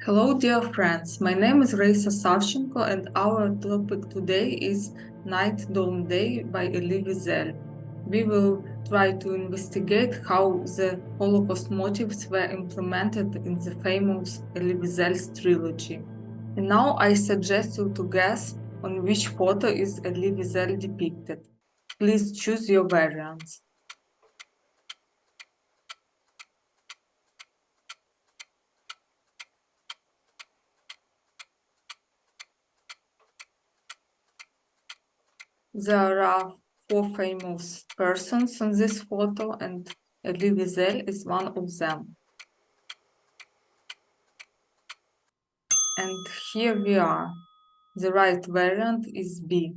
Hello, dear friends. My name is Raisa Savchenko, and our topic today is Night Dawn Day by Elie Wiesel. We will try to investigate how the Holocaust motifs were implemented in the famous Elie Wiesel's trilogy. And now I suggest you to guess on which photo is Elie Wiesel depicted. Please choose your variants. There are four famous persons in this photo, and Elie Wiesel is one of them. And here we are. The right variant is B.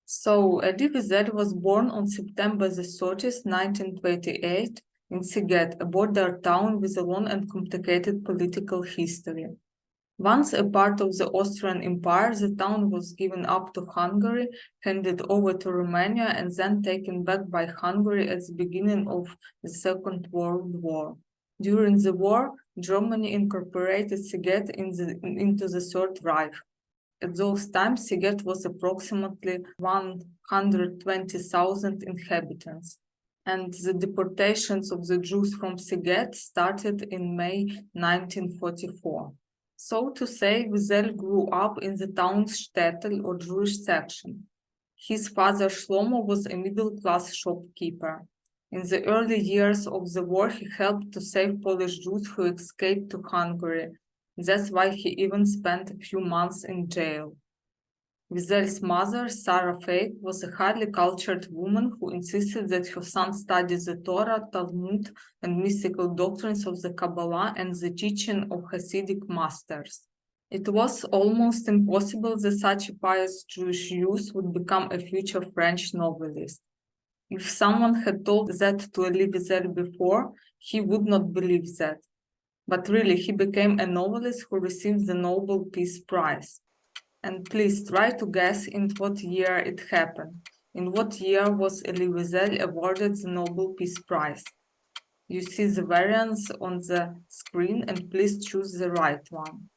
So Elie Wiesel was born on September the 30th, 1928 in Sziget, a border town with a long and complicated political history. Once a part of the Austrian Empire, the town was given up to Hungary, handed over to Romania, and then taken back by Hungary at the beginning of the Second World War. During the war, Germany incorporated Sziget into the Third Reich. At those times, Sziget was approximately 120,000 inhabitants, and the deportations of the Jews from Sziget started in May 1944. So to say, Wiesel grew up in the town's shtetl or Jewish section. His father Shlomo was a middle-class shopkeeper. In the early years of the war, he helped to save Polish Jews who escaped to Hungary. That's why he even spent a few months in jail. Wiesel's mother, Sarah Faith, was a highly cultured woman who insisted that her son study the Torah, Talmud, and mystical doctrines of the Kabbalah and the teaching of Hasidic masters. It was almost impossible that such a pious Jewish youth would become a future French novelist. If someone had told that to Elie Wiesel before, he would not believe that. But really, he became a novelist who received the Nobel Peace Prize. And please try to guess in what year it happened. In what year was Elie Wiesel awarded the Nobel Peace Prize? You see the variants on the screen, and please choose the right one.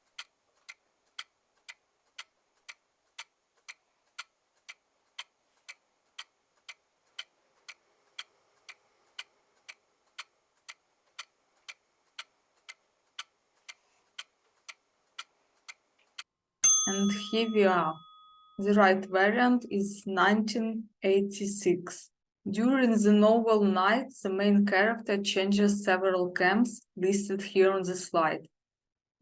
And here we are. The right variant is 1986. During the novel Night, the main character changes several camps listed here on the slide.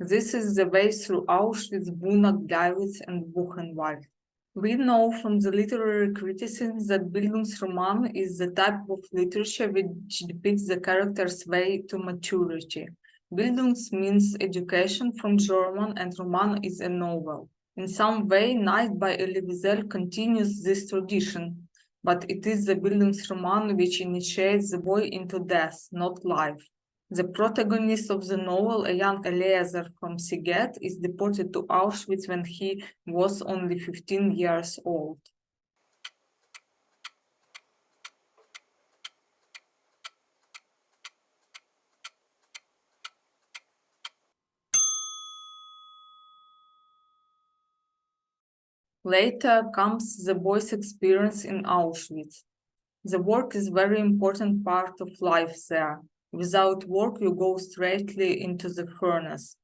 This is the way through Auschwitz, Bunak, Gleiwitz, and Buchenwald. We know from the literary criticism that Bildungsroman is the type of literature which depicts the character's way to maturity. Bildungs means education from German, and Roman is a novel. In some way, Night by Elie Wiesel continues this tradition, but it is the Bildungsroman which initiates the boy into death, not life. The protagonist of the novel, a young Eliezer from Sziget, is deported to Auschwitz when he was only 15 years old. Later comes the boy's experience in Auschwitz. The work is a very important part of life there. Without work, you go straightly into the furnace.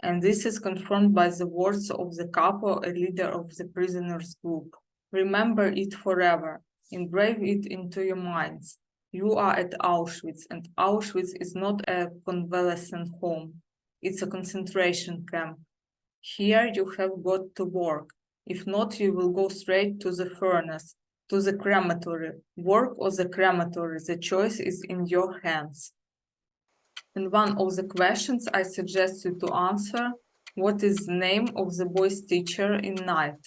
And this is confirmed by the words of the capo, a leader of the prisoners' group. Remember it forever. Engrave it into your minds. You are at Auschwitz, and Auschwitz is not a convalescent home. It's a concentration camp. Here you have got to work. If not, you will go straight to the furnace, to the crematory. Work or the crematory, the choice is in your hands. And one of the questions I suggest you to answer, what is the name of the boy's teacher in Night?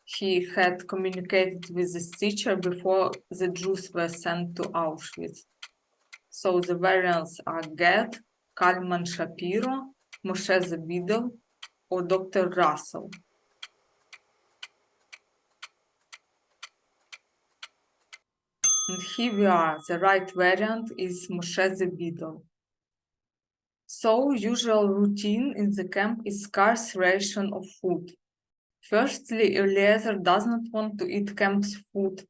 He had communicated with this teacher before the Jews were sent to Auschwitz. So the variants are Ged, Kalman Shapiro, Moshe Zebidel, or Dr. Russell. And here we are. The right variant is Moshe Zebidel. So, usual routine in the camp is scarce ration of food. Firstly, Eliezer does not want to eat camp's food,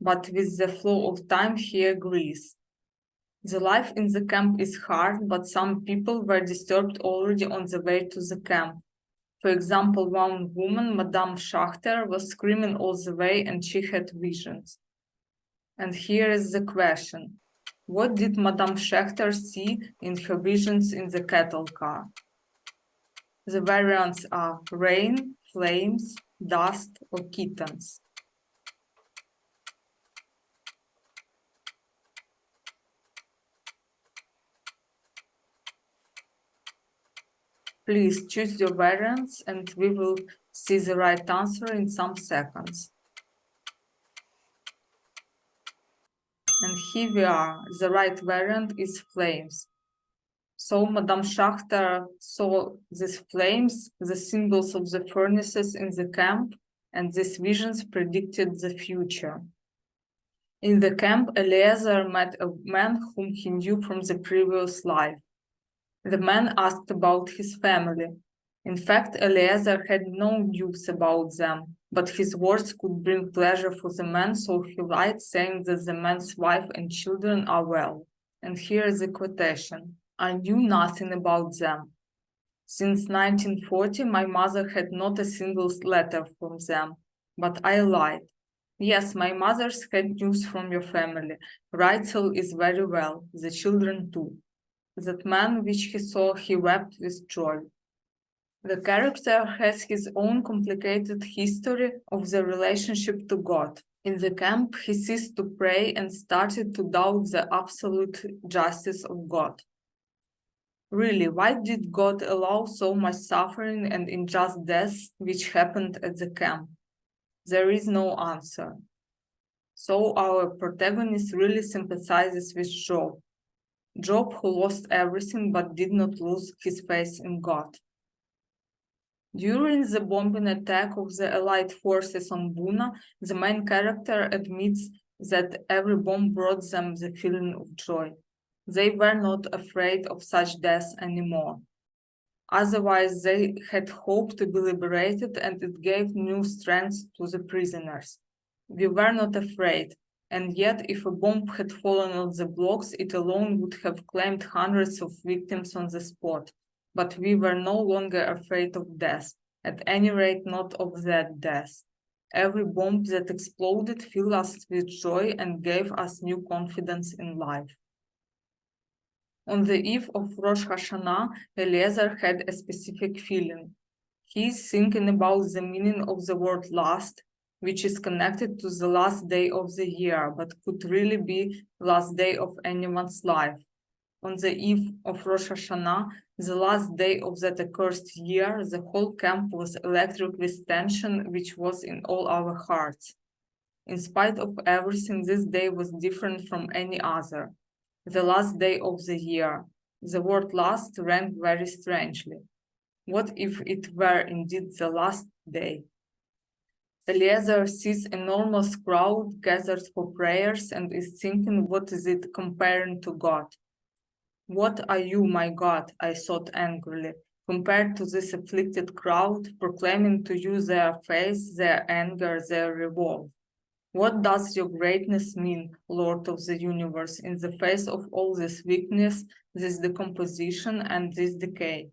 but with the flow of time he agrees. The life in the camp is hard, but some people were disturbed already on the way to the camp. For example, one woman, Madame Schachter, was screaming all the way and she had visions. And here is the question. What did Madame Schachter see in her visions in the cattle car? The variants are rain, flames, dust, or kittens. Please choose your variants and we will see the right answer in some seconds. And here we are. The right variant is flames. So Madame Schachter saw these flames, the symbols of the furnaces in the camp, and these visions predicted the future. In the camp, Eliezer met a man whom he knew from the previous life. The man asked about his family. In fact, Eliezer had no news about them, but his words could bring pleasure for the man, so he lied, saying that the man's wife and children are well. And here is a quotation. I knew nothing about them. Since 1940, my mother had not a single letter from them, but I lied. Yes, my mother's had news from your family. Reitzel is very well, the children too. That man which he saw, he wept with joy. The character has his own complicated history of the relationship to God. In the camp, he ceased to pray and started to doubt the absolute justice of God. Really, why did God allow so much suffering and unjust death which happened at the camp? There is no answer. So our protagonist really sympathizes with Job. Job, who lost everything but did not lose his faith in God. During the bombing attack of the Allied forces on Buna, the main character admits that every bomb brought them the feeling of joy. They were not afraid of such death anymore. Otherwise, they had hoped to be liberated, and it gave new strength to the prisoners. We were not afraid. And yet, if a bomb had fallen on the blocks, it alone would have claimed hundreds of victims on the spot. But we were no longer afraid of death, at any rate not of that death. Every bomb that exploded filled us with joy and gave us new confidence in life. On the eve of Rosh Hashanah, Eliezer had a specific feeling. He is thinking about the meaning of the word last, which is connected to the last day of the year, but could really be last day of anyone's life. On the eve of Rosh Hashanah, the last day of that accursed year, the whole camp was electric with tension, which was in all our hearts. In spite of everything, this day was different from any other. The last day of the year. The word last rang very strangely. What if it were indeed the last day? Eliezer sees enormous crowd gathered for prayers and is thinking, what is it comparing to God? What are you, my God, I thought angrily, compared to this afflicted crowd, proclaiming to you their faith, their anger, their revolt? What does your greatness mean, Lord of the universe, in the face of all this weakness, this decomposition, and this decay?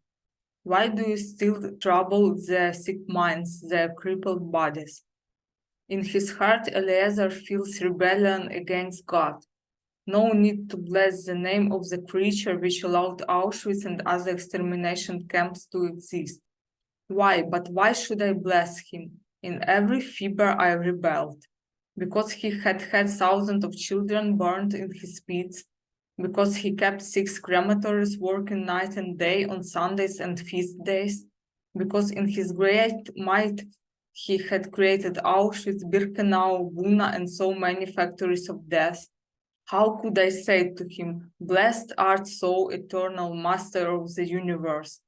Why do you still trouble their sick minds, their crippled bodies? In his heart, Eliezer feels rebellion against God. No need to bless the name of the creature which allowed Auschwitz and other extermination camps to exist. Why? But why should I bless him? In every fiber I rebelled. Because he had had thousands of children burned in his pits, because he kept 6 crematories working night and day on Sundays and feast days, because in his great might he had created Auschwitz, Birkenau, Buna, and so many factories of death. How could I say to him, blessed art thou, eternal master of the universe,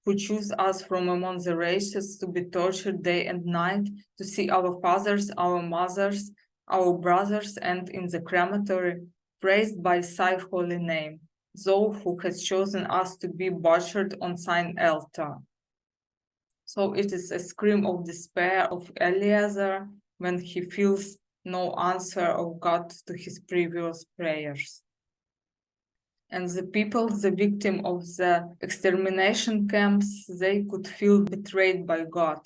who chose us from among the races to be tortured day and night, to see our fathers, our mothers, our brothers, and in the crematory, praised by thy holy name. thou who has chosen us to be butchered on thine altar. So it is a scream of despair of Eliezer when he feels no answer of God to his previous prayers. And the people, the victim of the extermination camps, they could feel betrayed by God.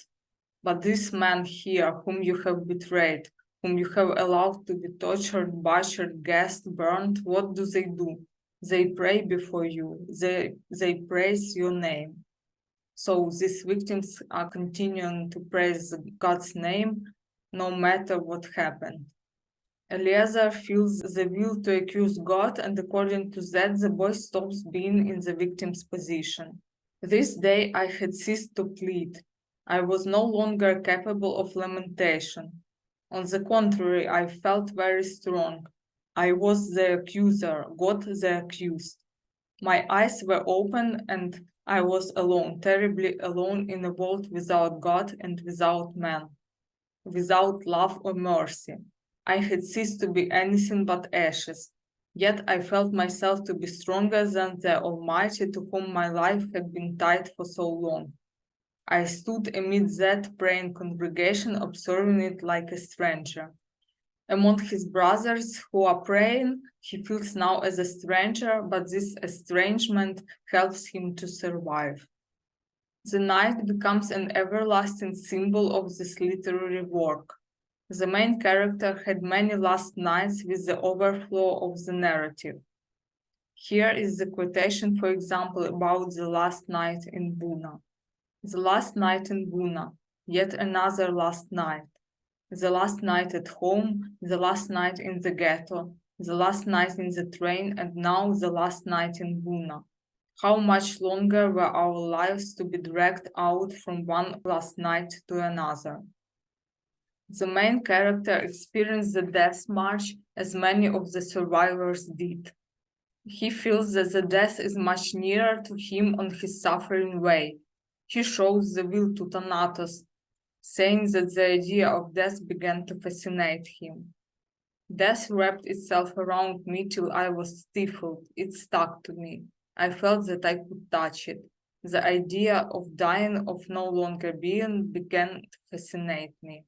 But this man here, whom you have betrayed, whom you have allowed to be tortured, butchered, gassed, burned, what do? They pray before you. They praise your name. So these victims are continuing to praise God's name no matter what happened. Eliezer feels the will to accuse God, and according to that, the boy stops being in the victim's position. This day I had ceased to plead. I was no longer capable of lamentation. On the contrary, I felt very strong. I was the accuser, God the accused. My eyes were open, and I was alone, terribly alone in a world without God and without man, without love or mercy. I had ceased to be anything but ashes, yet I felt myself to be stronger than the Almighty to whom my life had been tied for so long. I stood amid that praying congregation, observing it like a stranger. Among his brothers who are praying, he feels now as a stranger, but this estrangement helps him to survive. The night becomes an everlasting symbol of this literary work. The main character had many last nights with the overflow of the narrative. Here is the quotation, for example, about the last night in Buna. The last night in Buna, yet another last night. The last night at home, the last night in the ghetto, the last night in the train, and now the last night in Buna. How much longer were our lives to be dragged out from one last night to another? The main character experienced the death march as many of the survivors did. He feels that the death is much nearer to him on his suffering way. He shows the will to Thanatos, saying that the idea of death began to fascinate him. Death wrapped itself around me till I was stifled. It stuck to me. I felt that I could touch it. The idea of dying, of no longer being, began to fascinate me.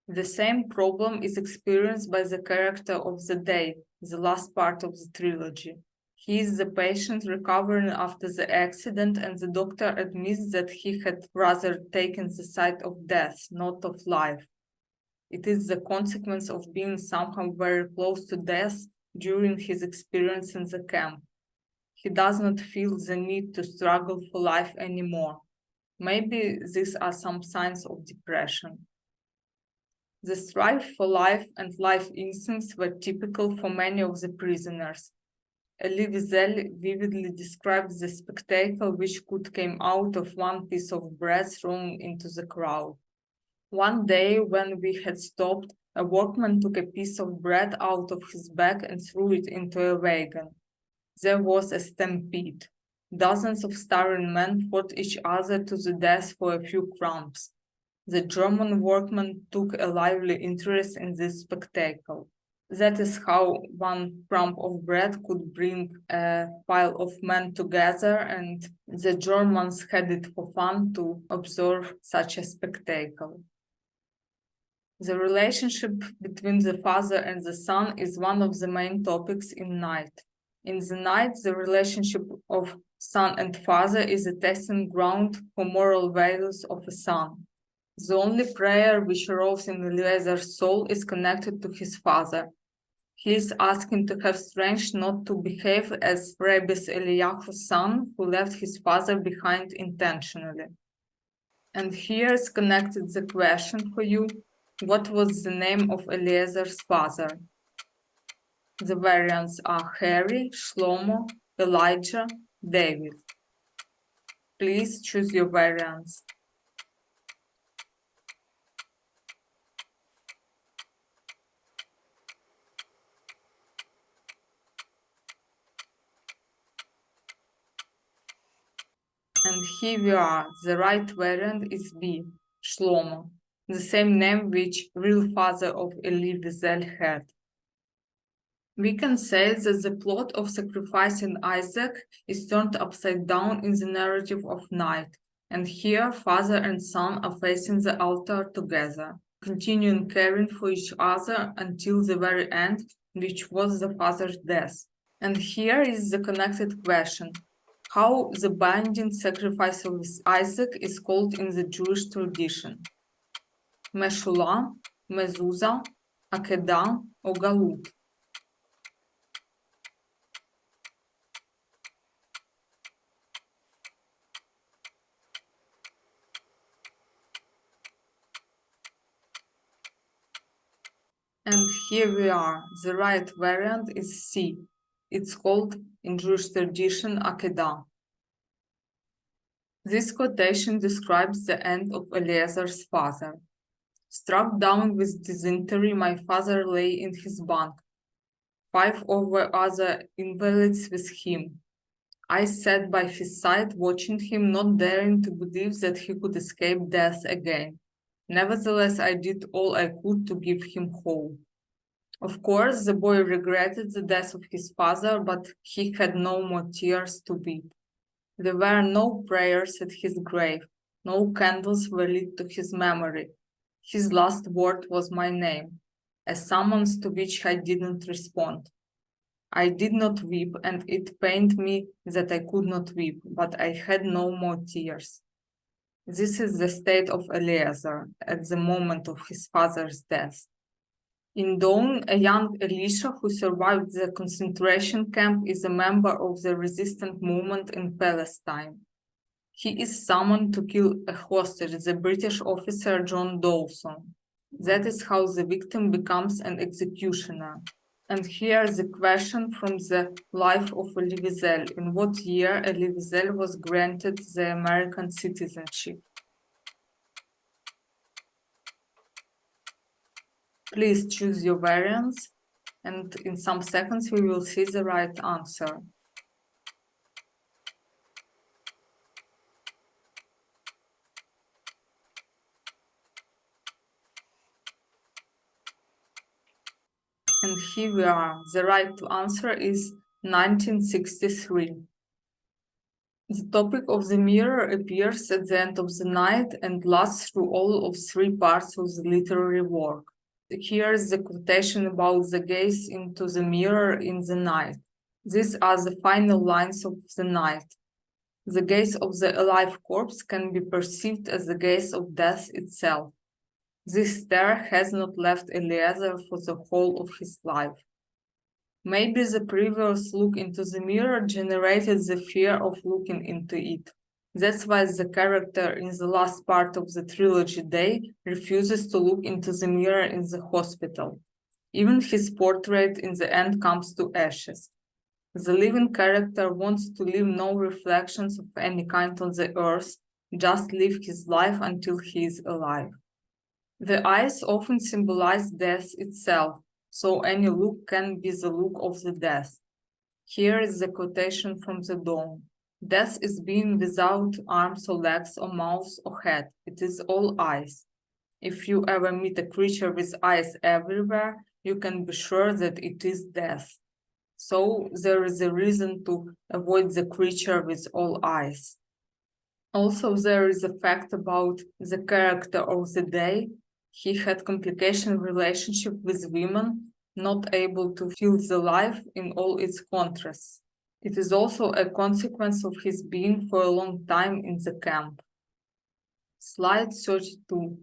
The same problem is experienced by the character of the day, the last part of the trilogy. He is the patient recovering after the accident, and the doctor admits that he had rather taken the side of death, not of life. It is the consequence of being somehow very close to death during his experience in the camp. He does not feel the need to struggle for life anymore. Maybe these are some signs of depression. The strife for life and life instincts were typical for many of the prisoners. Elie Wiesel vividly describes the spectacle which could come out of one piece of bread thrown into the crowd. One day, when we had stopped, a workman took a piece of bread out of his bag and threw it into a wagon. There was a stampede. Dozens of starving men fought each other to the death for a few crumbs. The German workman took a lively interest in this spectacle. That is how one crumb of bread could bring a pile of men together, and the Germans had it for fun to observe such a spectacle. The relationship between the father and the son is one of the main topics in Night. In the Night, the relationship of son and father is a testing ground for moral values of a son. The only prayer which arose in Eliezer's soul is connected to his father. He is asking to have strength not to behave as Rabbi Eliyahu's son, who left his father behind intentionally. And here is connected the question for you: what was the name of Eliezer's father? The variants are Harry, Shlomo, Elijah, David. Please choose your variants. And here we are. The right variant is B, Shlomo, the same name which real father of Elie Wiesel had. We can say that the plot of sacrificing Isaac is turned upside down in the narrative of Night, and here father and son are facing the altar together, continuing caring for each other until the very end, which was the father's death. And here is the connected question: how the binding sacrifice of Isaac is called in the Jewish tradition? Meshulam, Mezuzah, Akedah, or Galut? And here we are. The right variant is C. It's called in Jewish tradition Akedah. This quotation describes the end of Eliezer's father. Struck down with dysentery, my father lay in his bunk. 5 other invalids with him. I sat by his side, watching him, not daring to believe that he could escape death again. Nevertheless, I did all I could to give him hope. Of course, the boy regretted the death of his father, but he had no more tears to weep. There were no prayers at his grave, no candles were lit to his memory. His last word was my name, a summons to which I didn't respond. I did not weep, and it pained me that I could not weep, but I had no more tears. This is the state of Eliezer at the moment of his father's death. In Dawn, a young Elisha who survived the concentration camp is a member of the resistance movement in Palestine. He is summoned to kill a hostage, the British officer John Dawson. That is how the victim becomes an executioner. And here the question from the life of Elie Wiesel: in what year Elie Wiesel was granted the American citizenship? Please choose your variants, and in some seconds we will see the right answer. And here we are. The right answer is 1963. The topic of the mirror appears at the end of the night and lasts through all of 3 parts of the literary work. Here is the quotation about the gaze into the mirror in the night. These are the final lines of the night. The gaze of the alive corpse can be perceived as the gaze of death itself. This stare has not left Eliezer for the whole of his life. Maybe the previous look into the mirror generated the fear of looking into it. That's why the character in the last part of the trilogy Day refuses to look into the mirror in the hospital. Even his portrait in the end comes to ashes. The living character wants to leave no reflections of any kind on the earth, just live his life until he is alive. The eyes often symbolize death itself, so any look can be the look of the death. Here is the quotation from the Dawn. Death is being without arms or legs or mouth or head. It is all eyes. If you ever meet a creature with eyes everywhere, you can be sure that it is death. So there is a reason to avoid the creature with all eyes. Also, there is a fact about the character of the Day. He had complicated relationship with women, not able to feel the life in all its contrasts. It is also a consequence of his being for a long time in the camp. Slide 32.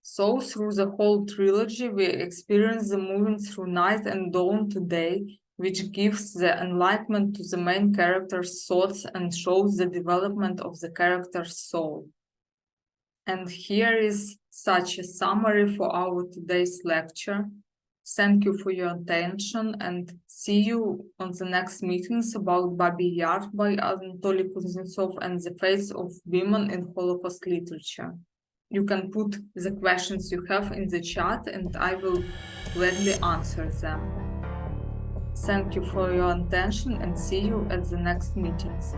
So through the whole trilogy, we experience the moving through night and dawn to day, which gives the enlightenment to the main character's thoughts and shows the development of the character's soul. And here is such a summary for our today's lecture. Thank you for your attention and see you on the next meetings about Babi Yar by Anatoly Kuznetsov and the fate of women in Holocaust literature. You can put the questions you have in the chat and I will gladly answer them. Thank you for your attention and see you at the next meetings.